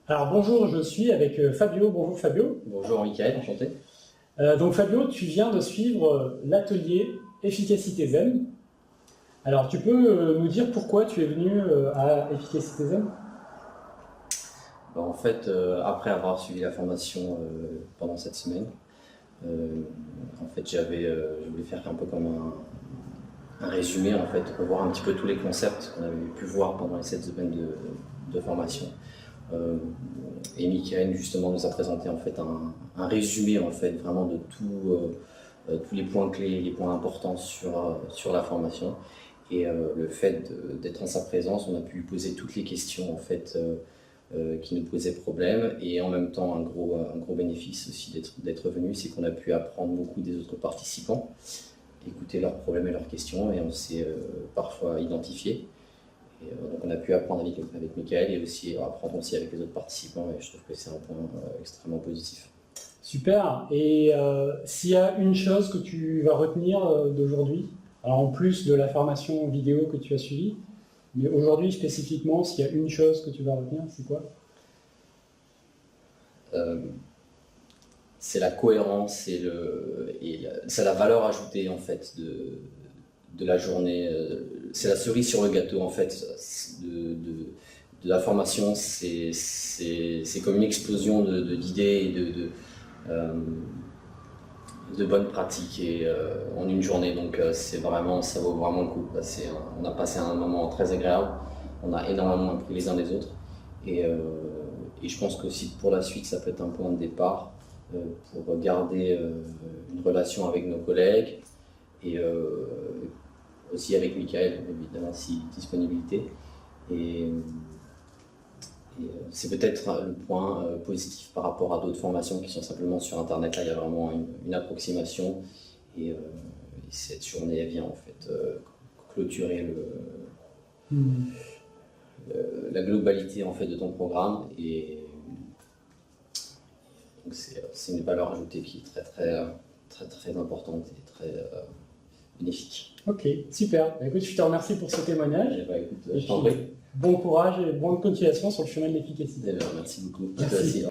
Alors bonjour, je suis avec Fabio. Bonjour Fabio. Bonjour Mickaël, enchanté. Donc Fabio, tu viens de suivre l'atelier Efficacité Zen. Alors tu peux nous dire pourquoi tu es venu à Efficacité Zen? En fait, après avoir suivi la formation pendant cette semaine, en fait, je voulais faire un peu comme un résumé, en fait, revoir un petit peu tous les concepts qu'on avait pu voir pendant les 7 semaines de formation. Et Mickaël justement nous a présenté en fait un résumé en fait vraiment de tous les points clés, les points importants sur la formation. Et le fait d'être en sa présence, on a pu lui poser toutes les questions en fait qui nous posaient problème. Et en même temps, un gros bénéfice aussi d'être venu, c'est qu'on a pu apprendre beaucoup des autres participants, écouter leurs problèmes et leurs questions, et on s'est parfois identifié. Et donc on a pu apprendre avec Mickaël et aussi apprendre aussi avec les autres participants, et je trouve que c'est un point extrêmement positif. Super. Et s'il y a une chose que tu vas retenir d'aujourd'hui, alors en plus de la formation vidéo que tu as suivie, mais aujourd'hui spécifiquement, s'il y a une chose que tu vas retenir, c'est quoi? C'est la cohérence c'est la valeur ajoutée en fait de la journée. C'est la cerise sur le gâteau en fait de la formation. C'est comme une explosion d'idées et de bonnes pratiques et en une journée. Donc ça vaut vraiment le coup. On a passé un moment très agréable. On a énormément appris les uns des autres. Et je pense qu'aussi pour la suite, ça peut être un point de départ pour garder une relation avec nos collègues et aussi avec Mickaël, évidemment, si disponibilité. Et c'est peut-être le point positif par rapport à d'autres formations qui sont simplement sur Internet. Là, il y a vraiment une approximation et cette journée, elle vient en fait clôturer la globalité en fait de ton programme. Et donc c'est une valeur ajoutée qui est très importante et très bénéfique. Ok, super. Bah, écoute, je te remercie pour ce témoignage. Écoute, je t'en prie. Bon courage et bonne continuation sur le chemin de l'efficacité. Merci beaucoup. Merci.